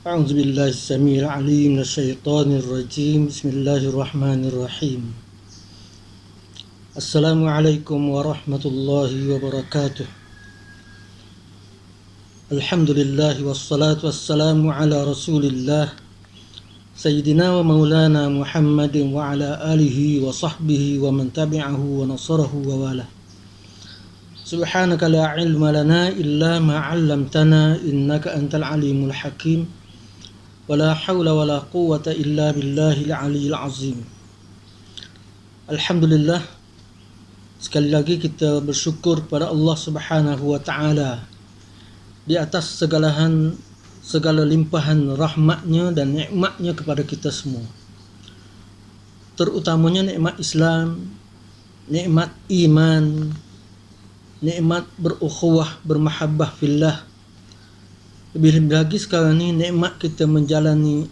أعوذ بالله السميع العليم من الشيطان الرجيم بسم الله الرحمن الرحيم السلام عليكم ورحمة الله وبركاته الحمد لله والصلاة والسلام على رسول الله سيدنا ومولانا محمد وعلى آله وصحبه ومن تبعه ونصره ووالاه سبحانك لا علم لنا إلا ما علمتنا إنك أنت العليم الحكيم ولا حول ولا قوة إلا بالله العلي العظيم. Alhamdulillah, sekali lagi kita bersyukur kepada Allah Subhanahu wa taala di atas segala limpahan rahmatnya dan nikmatnya kepada kita semua. Terutamanya nikmat Islam, nikmat iman, nikmat berukhuwah, bermahabbah fillah. Lebih lagi sekarang ni nikmat kita menjalani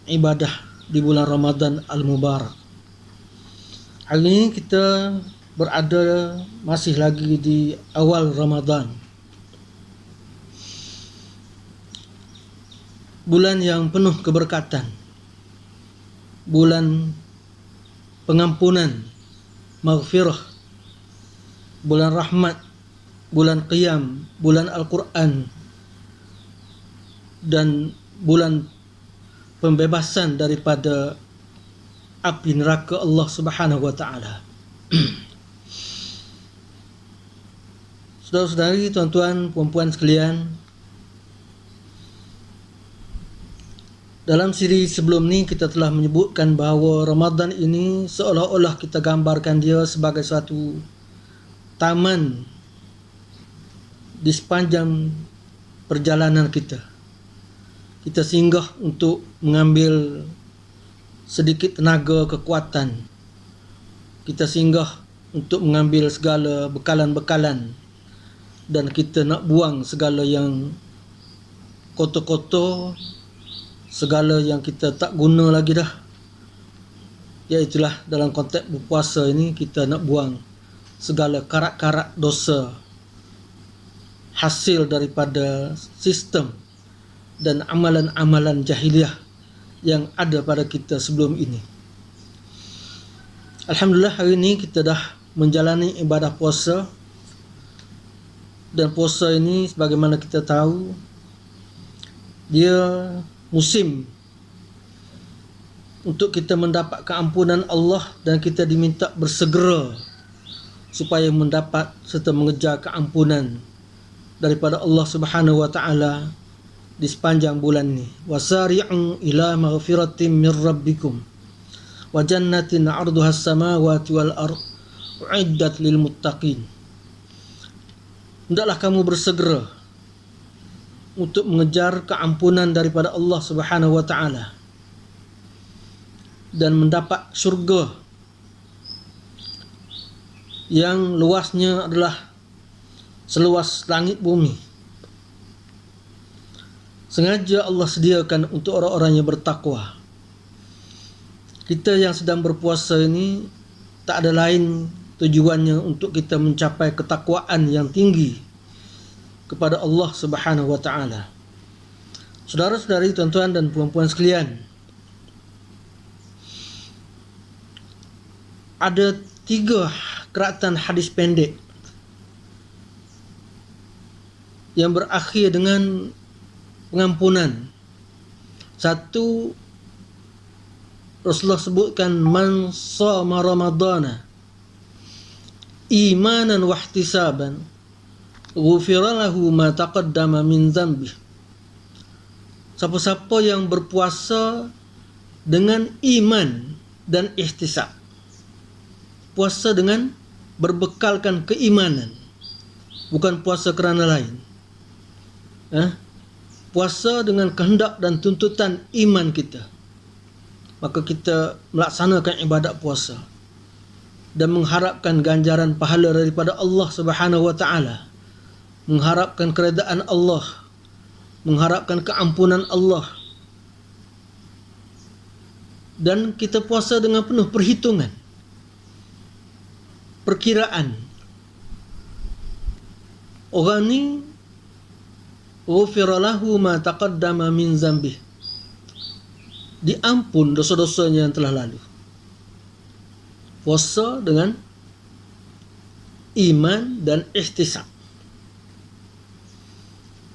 ibadah di bulan Ramadan Al-Mubarak. Hari ini kita berada masih lagi di awal Ramadan. Bulan yang penuh keberkatan. Bulan pengampunan, maghfirah. Bulan rahmat, bulan qiyam, bulan Al-Quran, dan bulan pembebasan daripada api neraka Allah Subhanahu wa taala. Saudara-saudari, tuan-tuan, puan-puan sekalian, dalam siri sebelum ni kita telah menyebutkan bahawa Ramadan ini seolah-olah kita gambarkan dia sebagai suatu taman di sepanjang perjalanan kita. Kita singgah untuk mengambil sedikit tenaga, kekuatan. Kita singgah untuk mengambil segala bekalan-bekalan, dan kita nak buang segala yang kotor-kotor, segala yang kita tak guna lagi dah. Iaitulah dalam konteks berpuasa ini, kita nak buang segala karat-karat dosa hasil daripada sistem dan amalan-amalan jahiliah yang ada pada kita sebelum ini. Alhamdulillah, hari ini kita dah menjalani ibadah puasa, dan puasa ini sebagaimana kita tahu dia musim untuk kita mendapat keampunan Allah, dan kita diminta bersegera supaya mendapat serta mengejar keampunan daripada Allah Subhanahu wa taala di sepanjang bulan ini. Wasari'u ila maghfiratin min rabbikum wa jannatin 'arduha as-samawati wal ardh u'iddat lil muttaqin. Hendaklah kamu bersegera untuk mengejar keampunan daripada Allah Subhanahu wa taala dan mendapat syurga yang luasnya adalah seluas langit bumi. Sengaja Allah sediakan untuk orang-orang yang bertakwa. Kita yang sedang berpuasa ini tak ada lain tujuannya untuk kita mencapai ketakwaan yang tinggi kepada Allah Subhanahu wa taala. Saudara-saudari, tuan-tuan dan puan-puan sekalian, ada 3 keratan hadis pendek yang berakhir dengan pengampunan. Satu, Rasulullah sebutkan, man shama ramadana imanan wa ihtisaban ghufira lahu ma taqaddama min dhanbi. Siapa-siapa yang berpuasa dengan iman dan ihtisab, puasa dengan berbekalkan keimanan, bukan puasa kerana lain, puasa dengan kehendak dan tuntutan iman kita, maka kita melaksanakan ibadat puasa dan mengharapkan ganjaran pahala daripada Allah Subhanahu wa taala, mengharapkan keredaan Allah, mengharapkan keampunan Allah, dan kita puasa dengan penuh perhitungan, perkiraan. Orang ni ghufira lahu ma taqaddama min zambih, diampun dosa-dosanya yang telah lalu. Puasa dengan iman dan ihtisab.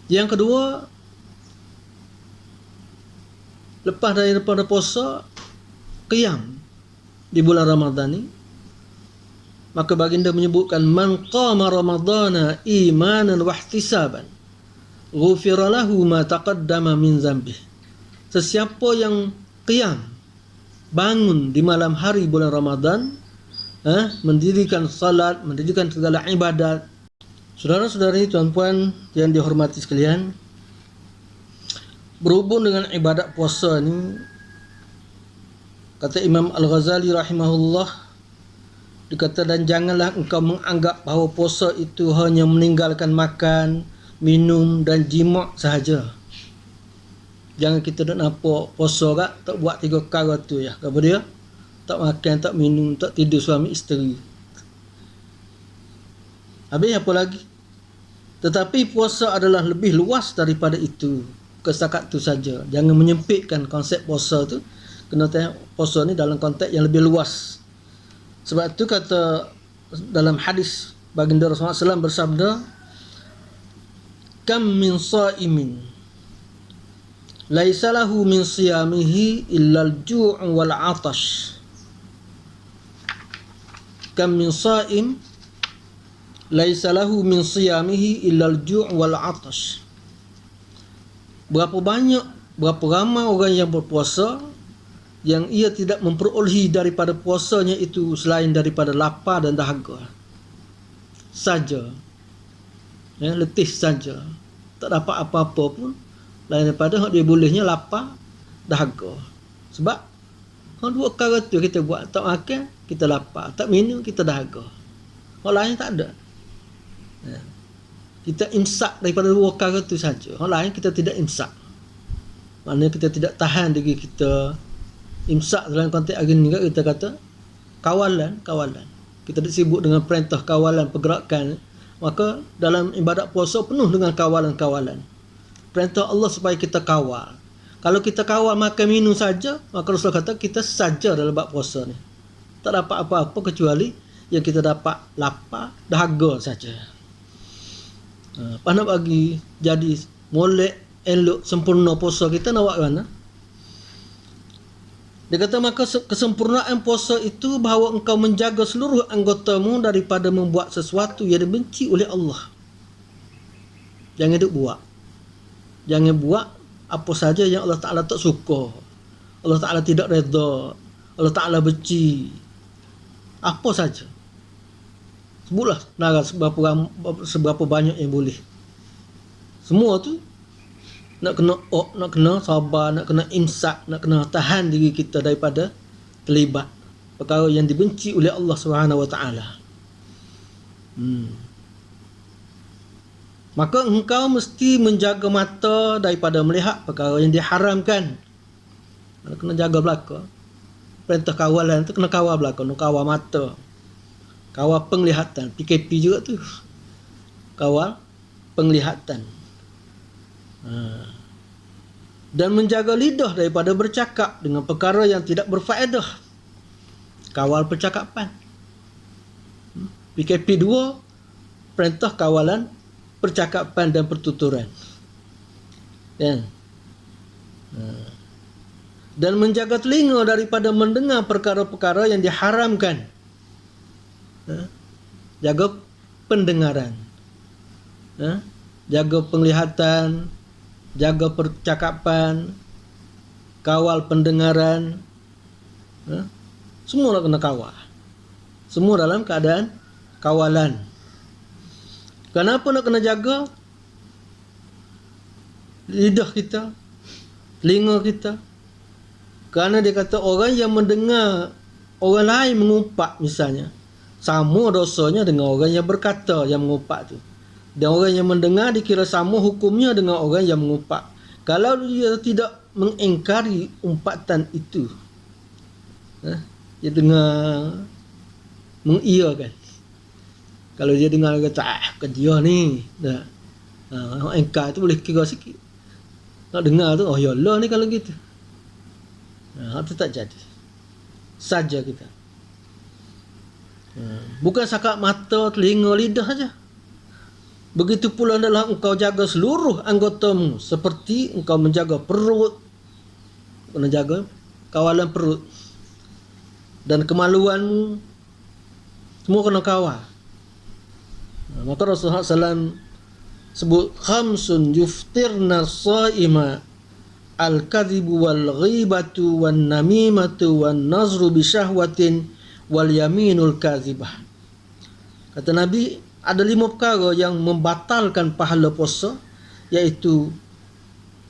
Yang kedua, lepas daripada puasa, qiyam di bulan Ramadan ni, maka baginda menyebutkan man qama ramadana imanan wa ihtisaban ghufira lahu ma taqaddama min dzambih. Sesiapa yang qiyam, bangun di malam hari bulan Ramadan, mendirikan salat, mendirikan segala ibadat. Saudara-saudari, tuan-puan yang dihormati sekalian, berhubung dengan ibadat puasa ni, kata Imam Al-Ghazali rahimahullah, dikata, dan janganlah engkau menganggap bahawa puasa itu hanya meninggalkan makan, minum dan jima' sahaja. Jangan kita nak nampak puasa kat tak buat 3 perkara tu ya. Apa dia? Tak makan, tak minum, tak tidur suami isteri. Habis apa lagi? Tetapi puasa adalah lebih luas daripada itu. Kesetakat tu saja. Jangan menyempitkan konsep puasa tu. Kena tengok puasa ni dalam konteks yang lebih luas. Sebab itu kata dalam hadis baginda Rasulullah SAW bersabda, kam min sa'imin laisa lahu min siyamihi illa al-ju' wal 'atash. Kam min sa'im laisa lahu min siyamihi illa al-ju' wal 'atash. Berapa ramai orang yang berpuasa yang ia tidak memperolehi daripada puasanya itu selain daripada lapar dan dahaga saja, letih saja, tak dapat apa-apa pun lain daripada dia bolehnya lapar dahaga. Sebab dua perkara tu kita buat, tak makan kita lapar, tak minum kita dahaga, orang lain tak ada. Kita imsak daripada dua perkara tu saja, orang lain kita tidak imsak. Maknanya kita tidak tahan diri kita. Imsak dalam konteks hari ni kita kata kawalan. Kita disibuk dengan perintah kawalan pergerakan. Maka dalam ibadat puasa penuh dengan kawalan. Perintah Allah supaya kita kawal. Kalau kita kawal makan minum saja, maka Rasulullah kata kita saja dalam bab puasa ni tak dapat apa-apa kecuali yang kita dapat lapar, dahaga saja. Nak bagi jadi molek, elok, sempurna puasa kita, nak buat mana? Dia kata, maka kesempurnaan puasa itu bahawa engkau menjaga seluruh anggotamu daripada membuat sesuatu yang dibenci oleh Allah. Jangan duk buat. Jangan buat apa saja yang Allah Ta'ala tak suka, Allah Ta'ala tidak redha, Allah Ta'ala benci. Apa saja. Sebutlah nara seberapa banyak yang boleh. Semua tu nak kena sabar, nak kena imsak, nak kena tahan diri kita daripada terlibat perkara yang dibenci oleh Allah Subhanahu Wa Taala. Maka engkau mesti menjaga mata daripada melihat perkara yang diharamkan. Kena jaga belaka. Perintah kawalan tu kena kawal belaka, kena kawal mata, kawal penglihatan. PKP juga tu, kawal penglihatan. Dan menjaga lidah daripada bercakap dengan perkara yang tidak berfaedah. Kawal percakapan. PKP 2, perintah kawalan percakapan dan pertuturan. Dan menjaga telinga daripada mendengar perkara-perkara yang diharamkan. Jaga pendengaran, jaga penglihatan, jaga percakapan, kawal pendengaran. Semua nak kena kawal. Semua dalam keadaan kawalan. Kenapa nak kena jaga? Lidah kita, telinga kita. Kerana dia kata orang yang mendengar orang lain mengumpat misalnya, sama dosanya dengan orang yang berkata yang mengumpat tu. Dan orang yang mendengar dikira sama hukumnya dengan orang yang mengumpat. Kalau dia tidak mengingkari umpatan itu, dia dengar mengiyakan. Kalau dia dengar kata bukan dia ni, ingkar tu boleh kira sikit. Nak dengar tu, oh ya Allah ni kalau gitu. Itu tak jadi. Saja kita. Bukan sakat mata, telinga, lidah saja. Begitu pula adalah engkau jaga seluruh anggotamu, seperti engkau menjaga perut, kena jaga kawalan perut, dan kemaluanmu semua kena kawal. Maka Rasulullah SAW sebut khamsun yuftirna saima al-kadhibu wal ghibatu wan namimatu wan nazru bi syahwatin wal yaminul kadhibah. Kata Nabi, ada 5 perkara yang membatalkan pahala puasa, iaitu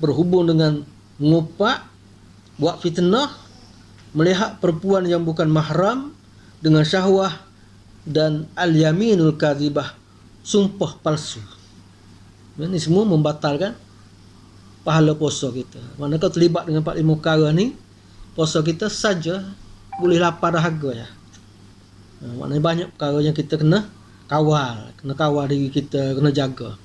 berhubung dengan mengupak, buat fitnah, melihat perempuan yang bukan mahram dengan syahwah, dan al-yaminul kadhibah, sumpah palsu. Ini semua membatalkan pahala puasa kita. Manakala terlibat dengan 4-5 perkara ni, puasa kita saja boleh lapar dahaga ya. Maknanya banyak perkara yang kita kena kawal diri kita, kena jaga.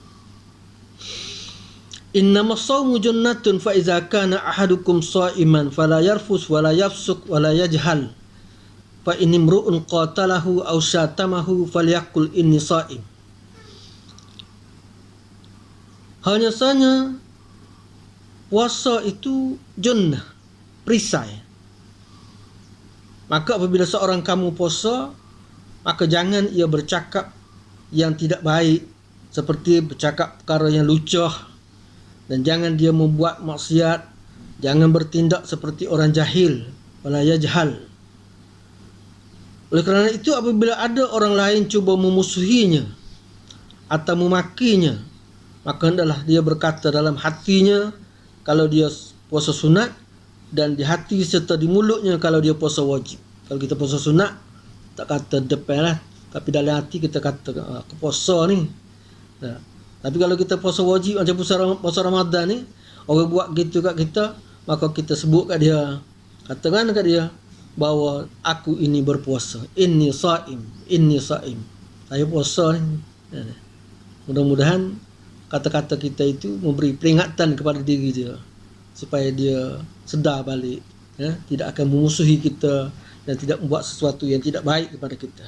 Innamas shaumu junnatun fa iza kana ahadukum sha'iman fala yarfus wala yafsuk wala yajhal fa in imru'un qatalahu aw syatamahu falyaqul inni sha'im. Hanya saja puasa itu junnah, perisai. Maka apabila seorang kamu puasa, maka jangan ia bercakap yang tidak baik, seperti bercakap perkara yang lucah, dan jangan dia membuat maksiat, jangan bertindak seperti orang jahil, wala yajhal. Oleh kerana itu, apabila ada orang lain cuba memusuhinya atau memakinya, maka hendaklah dia berkata dalam hatinya kalau dia puasa sunat, dan di hati serta di mulutnya kalau dia puasa wajib. Kalau kita puasa sunat, tak kata depan lah, tapi dalam hati kita kata aku puasa ni. Tapi kalau kita puasa wajib macam puasa Ramadan ni, orang buat gitu kat kita, maka kita sebut kat dia, katakan kat dia bahawa aku ini berpuasa, inni sha'im, saya puasa ni. Mudah-mudahan kata-kata kita itu memberi peringatan kepada diri dia, supaya dia sedar balik, tidak akan memusuhi kita dan tidak membuat sesuatu yang tidak baik kepada kita.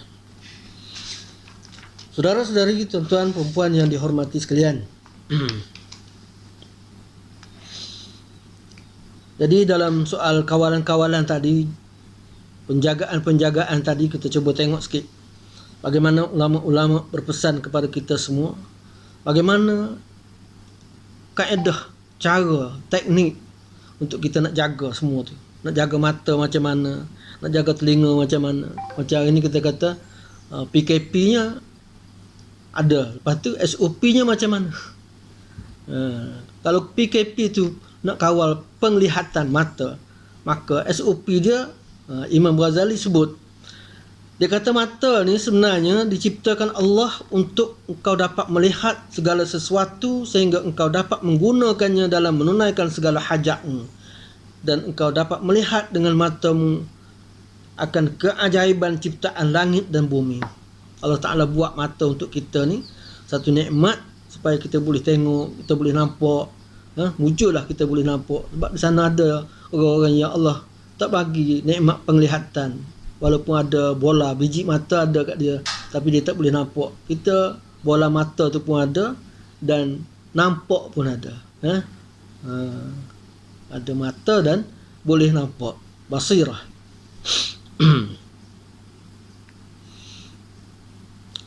Saudara-saudari, tuan-tuan, perempuan yang dihormati sekalian. Jadi dalam soal kawalan-kawalan tadi, penjagaan-penjagaan tadi, kita cuba tengok sikit bagaimana ulama-ulama berpesan kepada kita semua, bagaimana kaedah, cara, teknik untuk kita nak jaga semua tu. Nak jaga mata macam mana, nak jaga telinga macam mana. Macam hari ni kita kata PKP-nya ada, lepas tu SOP-nya macam mana. Kalau PKP tu nak kawal penglihatan mata, maka SOP dia, Imam Ghazali sebut, dia kata mata ni sebenarnya diciptakan Allah untuk engkau dapat melihat segala sesuatu, sehingga engkau dapat menggunakannya dalam menunaikan segala hajatmu, dan engkau dapat melihat dengan matamu akan keajaiban ciptaan langit dan bumi. Allah Ta'ala buat mata untuk kita ni satu nikmat, supaya kita boleh tengok, kita boleh nampak, muncullah kita boleh nampak. Sebab di sana ada orang-orang yang Allah tak bagi nikmat penglihatan, walaupun ada bola, biji mata ada kat dia, tapi dia tak boleh nampak. Kita bola mata tu pun ada, dan nampak pun ada. Ada mata dan boleh nampak, basirah.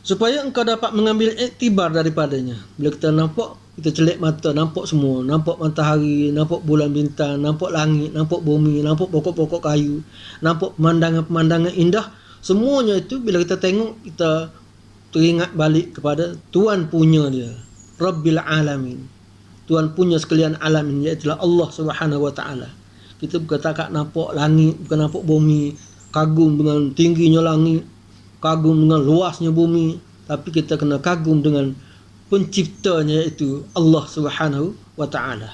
Supaya engkau dapat mengambil iktibar daripadanya. Bila kita nampak, kita celik mata, nampak semua, nampak matahari, nampak bulan bintang, nampak langit, nampak bumi, nampak pokok-pokok kayu, nampak pemandangan-pemandangan indah. Semuanya itu bila kita tengok, kita teringat balik kepada Tuhan punya dia, Rabbil Alamin, Tuhan punya sekalian alamin, iaitu Allah Subhanahu Wa Taala. Kita bukan tak nampak langit, bukan nampak bumi, kagum dengan tingginya langit, kagum dengan luasnya bumi, tapi kita kena kagum dengan penciptanya, iaitu Allah Subhanahu Wa Taala.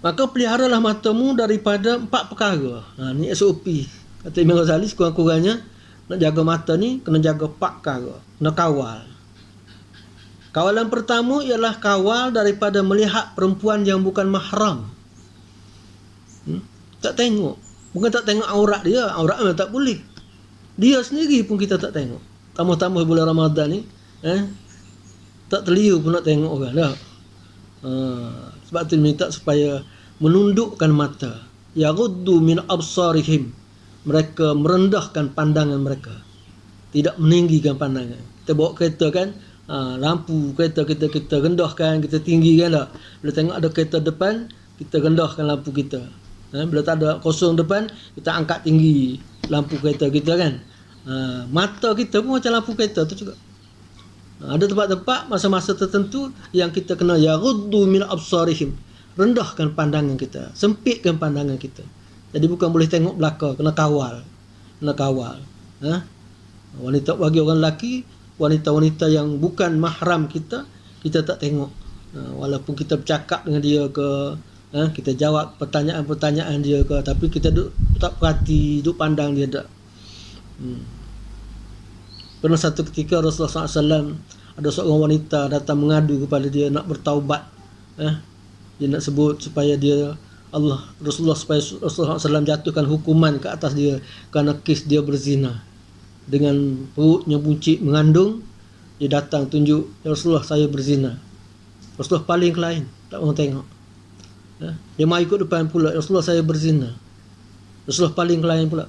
Maka peliharalah matamu daripada 4 perkara. Ni SOP. Kata Imam Ghazali, sekurang-kurangnya nak jaga mata ni kena jaga 4 perkara, kena kawal. Kawalan pertama ialah kawal daripada melihat perempuan yang bukan mahram. Tak tengok. Bukan tak tengok aurat dia, aurat memang tak boleh. Dia sendiri pun kita tak tengok. Tambah-tambah bulan Ramadan ni, tak terliu pun nak tengok orang dah. Sebab tu minta supaya menundukkan mata. Yaghuddu min absarihim. Mereka merendahkan pandangan mereka. Tidak meninggikan pandangan. Kita bawa kereta kan, lampu kereta kita rendahkan, kita tinggikan tak. Bila tengok ada kereta depan, kita rendahkan lampu kita. Bila tak ada kosong depan, kita angkat tinggi lampu kereta kita kan. Mata kita pun macam lampu kereta tu juga. Ada tempat-tempat masa-masa tertentu yang kita kena yaghuddu min absarihim, rendahkan pandangan kita, sempitkan pandangan kita. Jadi bukan boleh tengok belakang, kena kawal. Wanita bagi orang lelaki, wanita-wanita yang bukan mahram kita, kita tak tengok. Walaupun kita bercakap dengan dia ke, kita jawab pertanyaan-pertanyaan dia ke, tapi kita tak perhati, duk pandang dia tak. Pernah satu ketika Rasulullah SAW, ada seorang wanita datang mengadu kepada dia nak bertaubat. Dia nak sebut supaya dia Rasulullah SAW jatuhkan hukuman ke atas dia kerana kes dia berzina. Dengan perutnya buncit mengandung, dia datang tunjuk, ya Rasulullah, saya berzina. Rasulullah paling lain, tak orang tengok. Dia mai ikut depan pula, ya Rasulullah, saya berzina. Rasulullah paling lain pula.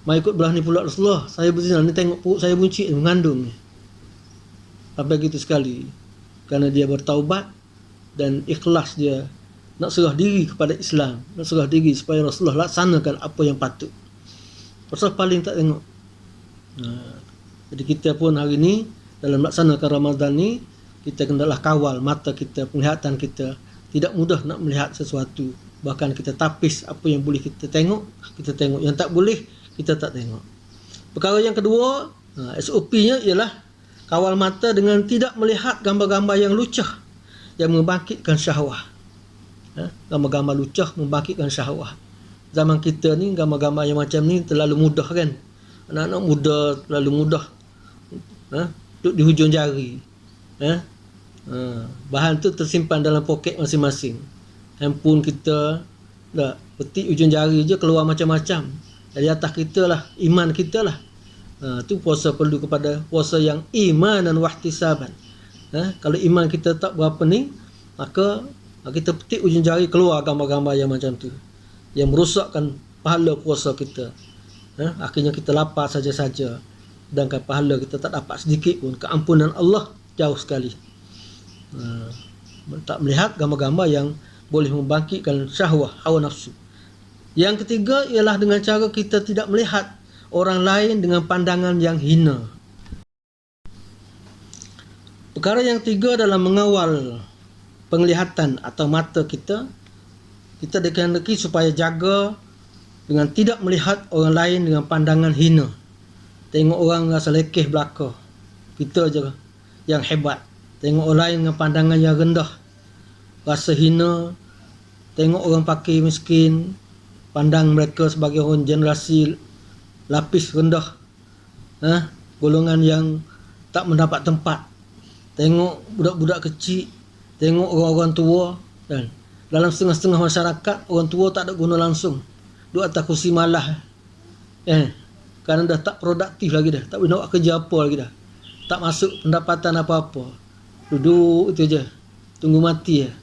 Mai ikut belah ni pula, Rasulullah, saya berzina. Ni tengok perut saya buncit mengandung. Sampai gitu sekali. Kerana dia bertaubat dan ikhlas dia nak serah diri kepada Islam, nak serah diri supaya Rasulullah laksanakan apa yang patut. Rasulullah paling tak tengok. Jadi kita pun hari ni dalam melaksanakan Ramadan ni, kita kenalah kawal mata kita, penglihatan kita. Tidak mudah nak melihat sesuatu. Bahkan kita tapis apa yang boleh kita tengok, kita tengok. Yang tak boleh, kita tak tengok. Perkara yang kedua, SOP-nya ialah kawal mata dengan tidak melihat gambar-gambar yang lucah yang membangkitkan syahwah. Gambar-gambar lucah membangkitkan syahwah. Zaman kita ni gambar-gambar yang macam ni terlalu mudah kan. Anak-anak muda terlalu mudah duduk di hujung jari. Bahan tu tersimpan dalam poket masing-masing. Handphone kita dah petik ujung jari je keluar macam-macam. Dari atas kita lah, iman kita lah. Tu puasa perlu kepada puasa yang iman dan wahtisaban. Kalau iman kita tak berapa ni, maka kita petik ujung jari keluar gambar-gambar yang macam tu, yang merosakkan pahala puasa kita. Akhirnya kita lapar saja-saja, sedangkan pahala kita tak dapat sedikit pun. Keampunan Allah jauh sekali. Tak melihat gambar-gambar yang boleh membangkitkan syahwah, hawa nafsu. Yang ketiga ialah dengan cara kita tidak melihat orang lain dengan pandangan yang hina. Perkara yang tiga dalam mengawal penglihatan atau mata kita, kita dikehendaki supaya jaga dengan tidak melihat orang lain dengan pandangan hina. Tengok orang rasa lekeh belaka, kita je yang hebat. Tengok orang lain dengan pandangan yang rendah, rasa hina. Tengok orang fakir miskin, pandang mereka sebagai orang generasi lapis rendah, golongan yang tak mendapat tempat. Tengok budak-budak kecil, tengok orang-orang tua, dan dalam setengah-setengah masyarakat orang tua tak ada guna langsung, duduk atas kursi malah, kerana dah tak produktif lagi dah, tak boleh nak buat kerja apa lagi dah, tak masuk pendapatan apa-apa, duduk itu je, tunggu mati ya.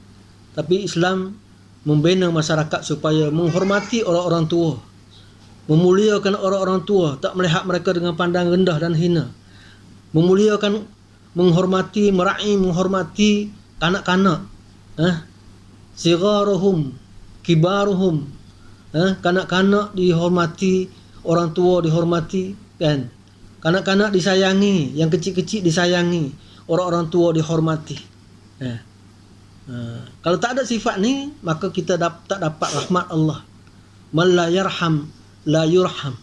Tapi Islam membina masyarakat supaya menghormati orang-orang tua, memuliakan orang-orang tua, tak melihat mereka dengan pandang rendah dan hina, memuliakan, menghormati, menghormati kanak-kanak, sigaruhum, kibaruhum, kanak-kanak dihormati, orang tua dihormati, kan? Kanak-kanak disayangi, yang kecil-kecil disayangi, orang-orang tua dihormati. Kalau tak ada sifat ni, maka kita tak dapat rahmat Allah. Man la yarham la yurham.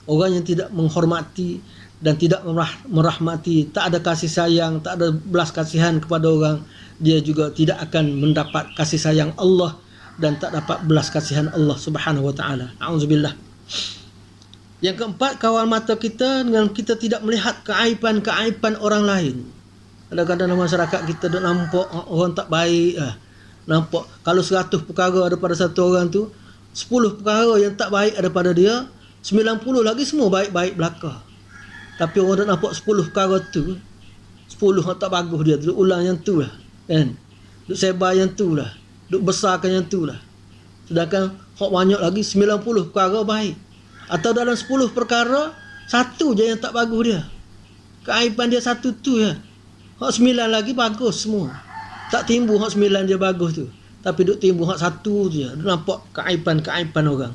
Orang yang tidak menghormati dan tidak merahmati, tak ada kasih sayang, tak ada belas kasihan kepada orang, dia juga tidak akan mendapat kasih sayang Allah dan tak dapat belas kasihan Allah Subhanahu wa taala. Auzubillah. Yang keempat, kawal mata kita dengan kita tidak melihat keaiban-keaiban orang lain. Kadang-kadang dalam masyarakat kita dah nampak orang tak baik, nampak kalau 100 perkara ada pada satu orang tu, 10 perkara yang tak baik ada pada dia, 90 lagi semua baik-baik belaka. Tapi orang tak nampak 10 perkara tu, 10 yang tak bagus dia, duk ulang yang tu lah, kan? Duk sebar yang tu lah, duk besarkan yang tu lah. Sedangkan hak banyak lagi 90 perkara baik. Atau dalam 10 perkara, satu je yang tak bagus dia. Keaiban dia satu tu je. Hak 9 lagi bagus semua. Tak timbul hak 9 dia bagus tu. Tapi duk timbul hak satu tu je. Duk nampak keaiban-keaiban orang.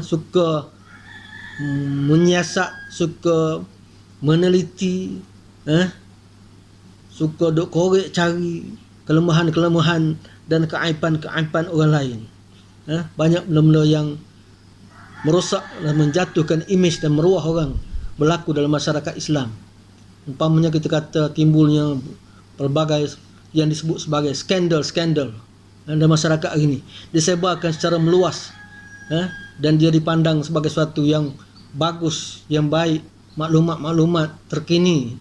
Suka menyiasat, suka meneliti, suka duk korek cari kelemahan-kelemahan dan keaiban-keaiban orang lain. Banyak benda-benda yang merosak dan menjatuhkan imej dan meruah orang berlaku dalam masyarakat Islam. Umpamanya kita kata timbulnya pelbagai yang disebut sebagai skandal-skandal dalam masyarakat hari ini, disebarkan secara meluas, dan dia dipandang sebagai sesuatu yang bagus, yang baik, maklumat-maklumat terkini,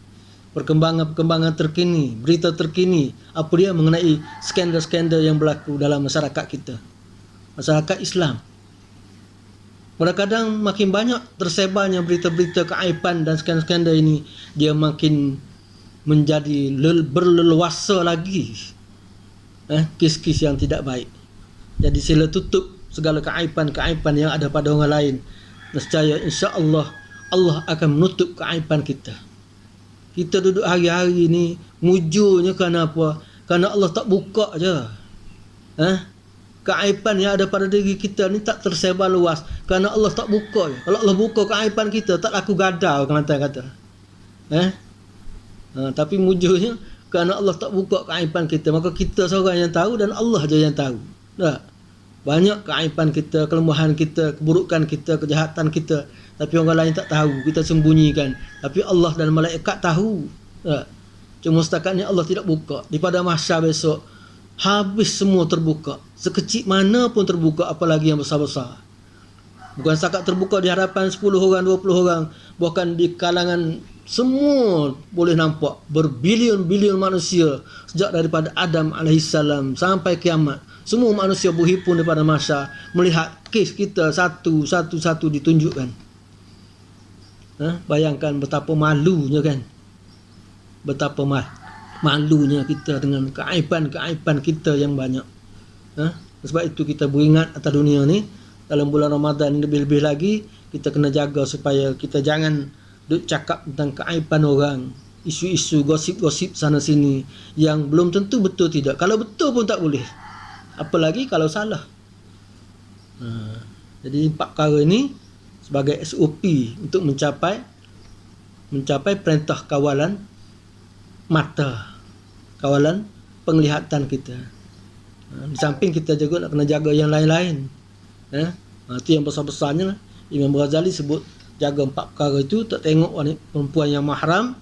perkembangan-perkembangan terkini, berita terkini, apa dia mengenai skandal-skandal yang berlaku dalam masyarakat kita, masyarakat Islam. Kadang-kadang makin banyak tersebarnya berita-berita keaiban dan skandal-skandal ini, dia makin menjadi berleluasa lagi kes-kes yang tidak baik. Jadi sila tutup segala keaiban-keaiban yang ada pada orang lain. Nescaya insya-Allah Allah akan menutup keaiban kita. Kita duduk hari-hari ni mujurnya kerana apa? Kerana Allah tak buka je. Keaiban yang ada pada diri kita ni tak tersebar luas kerana Allah tak buka je. Kalau Allah buka keaiban kita, tak laku gadah, orang Kelantan kata. Tapi mujurnya kerana Allah tak buka keaiban kita, maka kita seorang yang tahu dan Allah je yang tahu. Tak? Banyak keaiban kita, kelemahan kita, keburukan kita, kejahatan kita, tapi orang lain tak tahu, kita sembunyikan. Tapi Allah dan malaikat tahu. Tak? Cuma setakatnya Allah tidak buka. Di pada mahsyar besok, habis semua terbuka. Sekecil mana pun terbuka, apalagi yang besar-besar. Bukan setakat terbuka di hadapan 10 orang, 20 orang, bahkan di kalangan semua boleh nampak berbilion-bilion manusia sejak daripada Adam AS sampai kiamat. Semua manusia berhimpun daripada mahsyar melihat kes kita satu-satu ditunjukkan. Bayangkan betapa malunya kan. Betapa malunya kita dengan keaiban-keaiban kita yang banyak. Sebab itu kita beringat atas dunia ni, dalam bulan Ramadan ni lebih-lebih lagi kita kena jaga supaya kita jangan duk cakap tentang keaiban orang, isu-isu gosip-gosip sana sini yang belum tentu betul tidak. Kalau betul pun tak boleh, apalagi kalau salah. Jadi 4 perkara ini sebagai SOP untuk mencapai perintah kawalan mata, kawalan penglihatan kita. Di samping kita juga nak kena jaga yang lain-lain. Itu yang besar-besarnya lah. Imam Ghazali sebut jaga 4 perkara itu: tak tengok wanita perempuan yang mahram,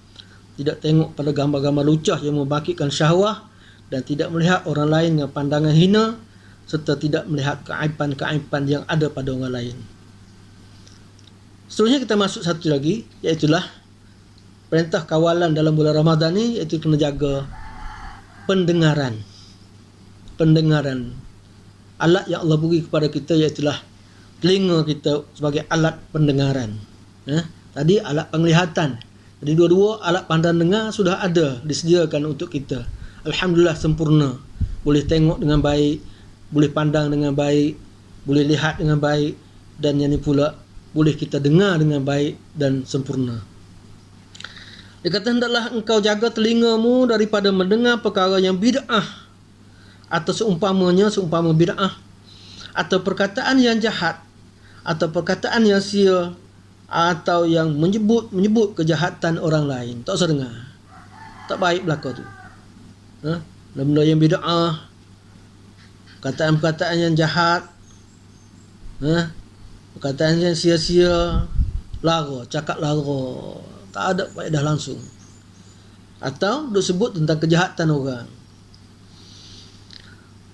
tidak tengok pada gambar-gambar lucah yang membangkitkan syahwah, dan tidak melihat orang lain dengan pandangan hina, serta tidak melihat keaiban-keaiban yang ada pada orang lain. Seterusnya kita masuk satu lagi, iaitulah perintah kawalan dalam bulan Ramadan ni, iaitu kena jaga pendengaran. Alat yang Allah beri kepada kita iaitulah telinga kita sebagai alat pendengaran. Tadi alat penglihatan. Jadi dua-dua alat pandang dengar sudah ada disediakan untuk kita. Alhamdulillah sempurna. Boleh tengok dengan baik, boleh pandang dengan baik, boleh lihat dengan baik, dan yang ini pula boleh kita dengar dengan baik dan sempurna. Dia kata, hendaklah engkau jaga telingamu daripada mendengar perkara yang bid'ah, atau seumpama bid'ah, atau perkataan yang jahat, atau perkataan yang sia, atau yang menyebut kejahatan orang lain. Tak usah dengar. Tak baik belaka tu. Benda yang bid'ah, perkataan-perkataan yang jahat, perkataan yang sia-sia, cakap lara, tak ada faedah langsung. Atau duk sebut tentang kejahatan orang.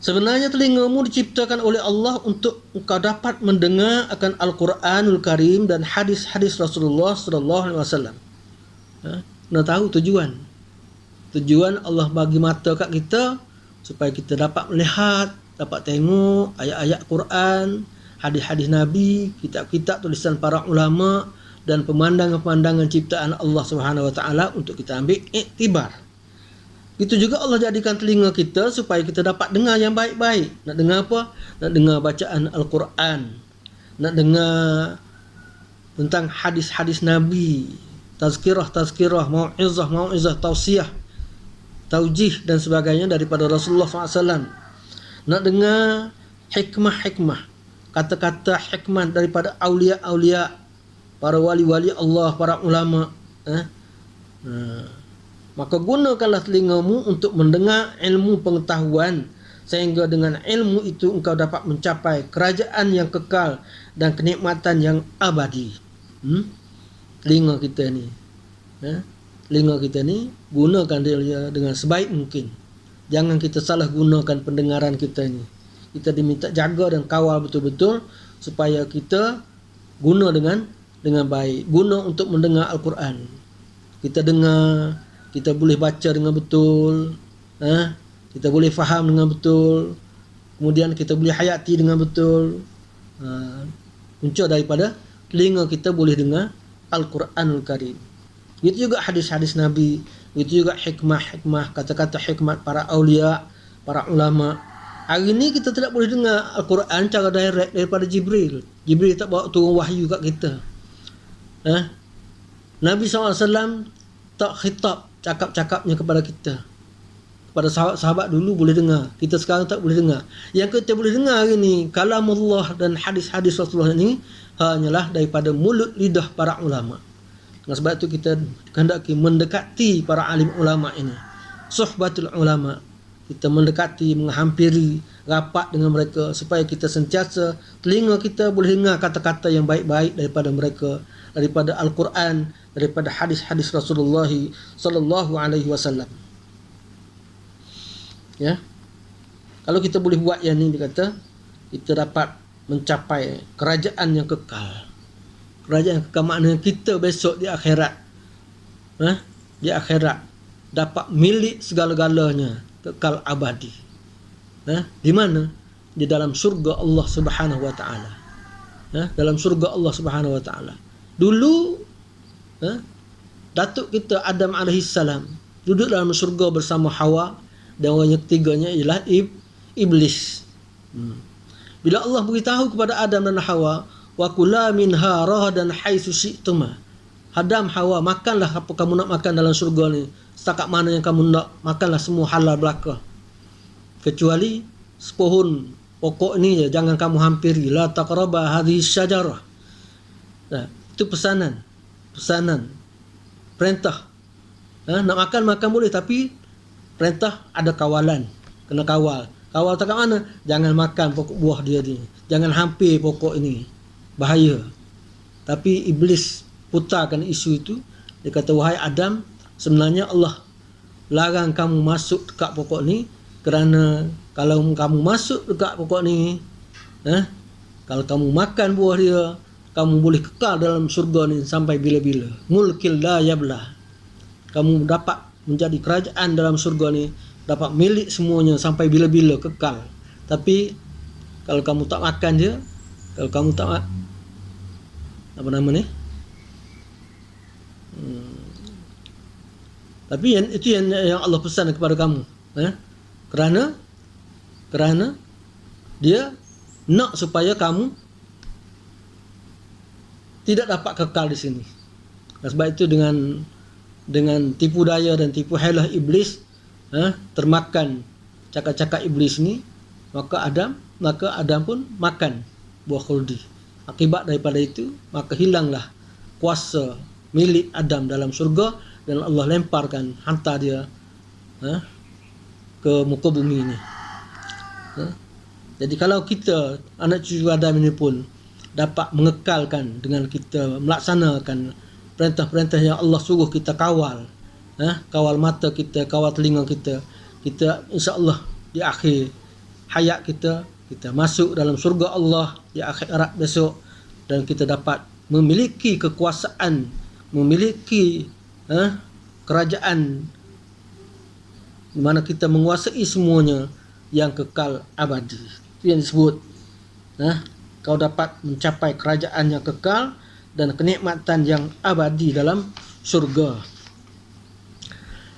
Sebenarnya telingamu diciptakan oleh Allah untuk engkau dapat mendengar akan Al-Quranul Karim dan hadis-hadis Rasulullah SAW. Kena tahu tujuan. Tujuan Allah bagi mata kat kita supaya kita dapat melihat, dapat tengok ayat-ayat Quran, hadis-hadis Nabi, kitab-kitab tulisan para ulama dan pemandangan-pemandangan ciptaan Allah Subhanahu Wa Taala untuk kita ambil iktibar. Itu juga Allah jadikan telinga kita supaya kita dapat dengar yang baik-baik. Nak dengar apa? Nak dengar bacaan Al-Quran. Nak dengar tentang hadis-hadis Nabi, tazkirah, mau'izah, tausiah, taujih dan sebagainya daripada Rasulullah SAW. Nak dengar hikmah, kata-kata hikmah daripada awliya-awliya, para wali-wali Allah, para ulama. Maka gunakanlah telingamu untuk mendengar ilmu pengetahuan, sehingga dengan ilmu itu engkau dapat mencapai kerajaan yang kekal dan kenikmatan yang abadi. Telinga kita ni, gunakan dia dengan sebaik mungkin. Jangan kita salah gunakan pendengaran kita ni. Kita diminta jaga dan kawal betul-betul supaya kita guna dengan baik. Guna untuk mendengar Al-Quran. Kita dengar, kita boleh baca dengan betul, kita boleh faham dengan betul, kemudian kita boleh hayati dengan betul. Punca daripada telinga kita boleh dengar Al-Quranul Karim. Itu juga hadis-hadis Nabi, itu juga hikmah, kata-kata hikmat para awliya, para ulama. Hari ni kita tidak boleh dengar Al-Quran cara direct daripada Jibril. Jibril tak bawa turun wahyu kat kita. Nabi SAW tak khitab cakap-cakapnya kepada kita. Kepada sahabat-sahabat dulu boleh dengar, kita sekarang tak boleh dengar. Yang kita boleh dengar hari ni kalamullah dan hadis-hadis Rasulullah ni hanyalah daripada mulut lidah para ulama. Dengan sebab itu kita hendaki mendekati para alim ulama ini, suhbatul ulama. Kita mendekati, menghampiri, rapat dengan mereka supaya kita sentiasa telinga kita boleh dengar kata-kata yang baik-baik daripada mereka, daripada Al-Quran, daripada hadis-hadis Rasulullah sallallahu alaihi wasallam. Ya. Kalau kita boleh buat yang ni, dia kata kita dapat mencapai kerajaan yang kekal. Kerajaan yang kekal maknanya kita besok di akhirat, di akhirat dapat milik segala-galanya, kekal abadi. Di mana? Di dalam surga Allah Subhanahu Wa Taala. Dalam surga Allah Subhanahu Wa Taala. Dulu datuk kita Adam alaihissalam duduk dalam surga bersama Hawa, dan orang yang ketiganya ialah iblis. Bila Allah beritahu kepada Adam dan Hawa, wa kula minha ragadan haitsu syi'tuma. Adam, Hawa, makanlah apa kamu nak makan dalam surga ni. Setakat mana yang kamu nak, makanlah semua halal belaka. Kecuali sepohon pokok ni je, jangan kamu hampiri. La taqraba hadhihi syajarah. Itu pesanan. Perintah. Nak makan boleh, tapi perintah ada kawalan. Kena kawal. Kawal tak kat mana? Jangan makan pokok buah dia ni. Jangan hampir pokok ini. Bahaya. Tapi iblis putarkan isu itu. Dia kata, wahai Adam, sebenarnya Allah larang kamu masuk dekat pokok ni, kerana kalau kamu masuk dekat pokok ni, kalau kamu makan buah dia, kamu boleh kekal dalam surga ni sampai bila-bila. Mulkil la yablah. Kamu dapat menjadi kerajaan dalam surga ni, dapat milik semuanya sampai bila-bila, kekal. Tapi kalau kamu tak makan dia, kalau kamu tak apa nama ni, tapi itu yang Allah pesan kepada kamu, kerana dia nak supaya kamu tidak dapat kekal di sini. Sebab itu dengan tipu daya dan tipu helah iblis, termakan cakap-cakap iblis ni, maka Adam pun makan buah khuldi. Akibat daripada itu, maka hilanglah kuasa milik Adam dalam surga, dan Allah lemparkan, hantar dia ke muka bumi ini. Jadi kalau kita, anak cucu Adam ini pun dapat mengekalkan dengan kita melaksanakan perintah-perintah yang Allah suruh kita kawal, kawal mata kita, kawal telinga kita, insya-Allah di akhir hayat kita masuk dalam surga Allah di akhirat besok, dan kita dapat memiliki kekuasaan, memiliki kerajaan di mana kita menguasai semuanya yang kekal abadi. Itu yang disebut kau dapat mencapai kerajaan yang kekal dan kenikmatan yang abadi dalam syurga.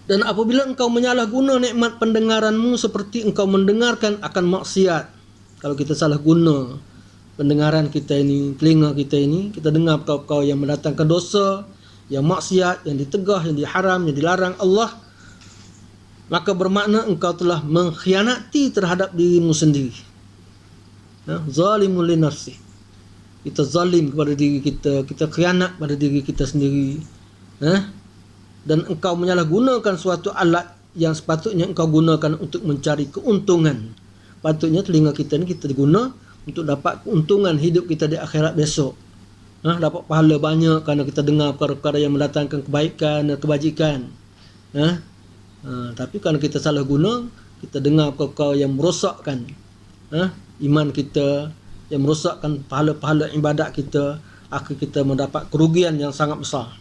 Dan apabila engkau menyalahguna nikmat pendengaranmu seperti engkau mendengarkan akan maksiat. Kalau kita salah guna pendengaran kita ini, telinga kita ini, kita dengar perkara-perkara yang mendatangkan dosa, yang maksiat, yang ditegah, yang diharam, yang dilarang Allah, maka bermakna engkau telah mengkhianati terhadap dirimu sendiri. Zalimul li nafsi. Kita zalim kepada diri kita, kita khianat pada diri kita sendiri. Dan engkau menyalahgunakan suatu alat yang sepatutnya engkau gunakan untuk mencari keuntungan. Patutnya telinga kita ni kita guna untuk dapat keuntungan hidup kita di akhirat besok. Dapat pahala banyak kerana kita dengar perkara-perkara yang mendatangkan kebaikan dan kebajikan. Tapi kerana kita salah guna, kita dengar perkara yang merosakkan iman kita, yang merosakkan pahala-pahala ibadat kita, akhir kita mendapat kerugian yang sangat besar.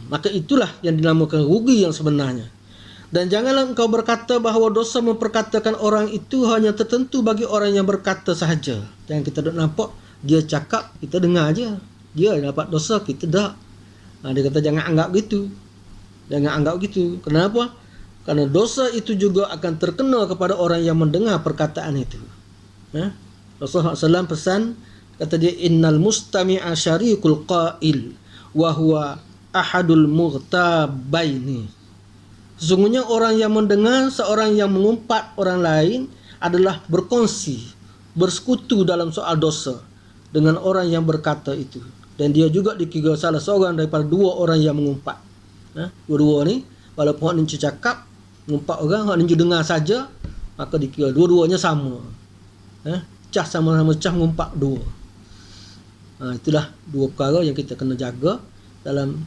Maka itulah yang dinamakan rugi yang sebenarnya. Dan janganlah engkau berkata bahawa dosa memperkatakan orang itu hanya tertentu bagi orang yang berkata sahaja. Yang kita tak nampak, dia cakap, kita dengar aja. Dia dapat dosa, kita tak. Dia kata jangan anggap gitu. Jangan anggap gitu. Kenapa? Karena dosa itu juga akan terkena kepada orang yang mendengar perkataan itu. Rasulullah SAW pesan, kata dia, innal mustami'a syarikul qail wa huwa ahadul mughtabaini. Sesungguhnya orang yang mendengar, seorang yang mengumpat orang lain adalah berkongsi, bersekutu dalam soal dosa dengan orang yang berkata itu. Dan dia juga dikira salah seorang daripada dua orang yang mengumpat. Dua-dua ni, walaupun hak ni cakap, mengumpat orang, hak ni dengar saja, maka dikira dua-duanya sama. Cah sama-sama cah mengumpat dua. Itulah dua perkara yang kita kena jaga dalam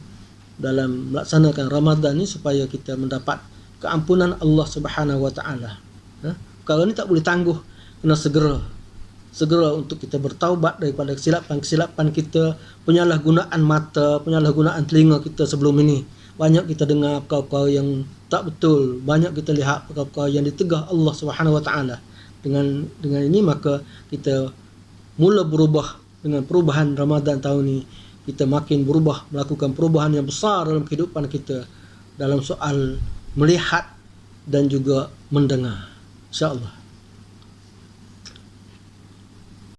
melaksanakan Ramadan ni supaya kita mendapat keampunan Allah Subhanahu Wa Taala. Perkara ni tak boleh tangguh, kena segera untuk kita bertaubat daripada kesilapan kita, penyalahgunaan mata, penyalahgunaan telinga kita sebelum ini. Banyak kita dengar perkara yang tak betul, banyak kita lihat perkara yang ditegah Allah Subhanahu Wa Taala. Dengan ini maka kita mula berubah. Dengan perubahan Ramadan tahun ini, kita makin berubah, melakukan perubahan yang besar dalam kehidupan kita dalam soal melihat dan juga mendengar. InsyaAllah.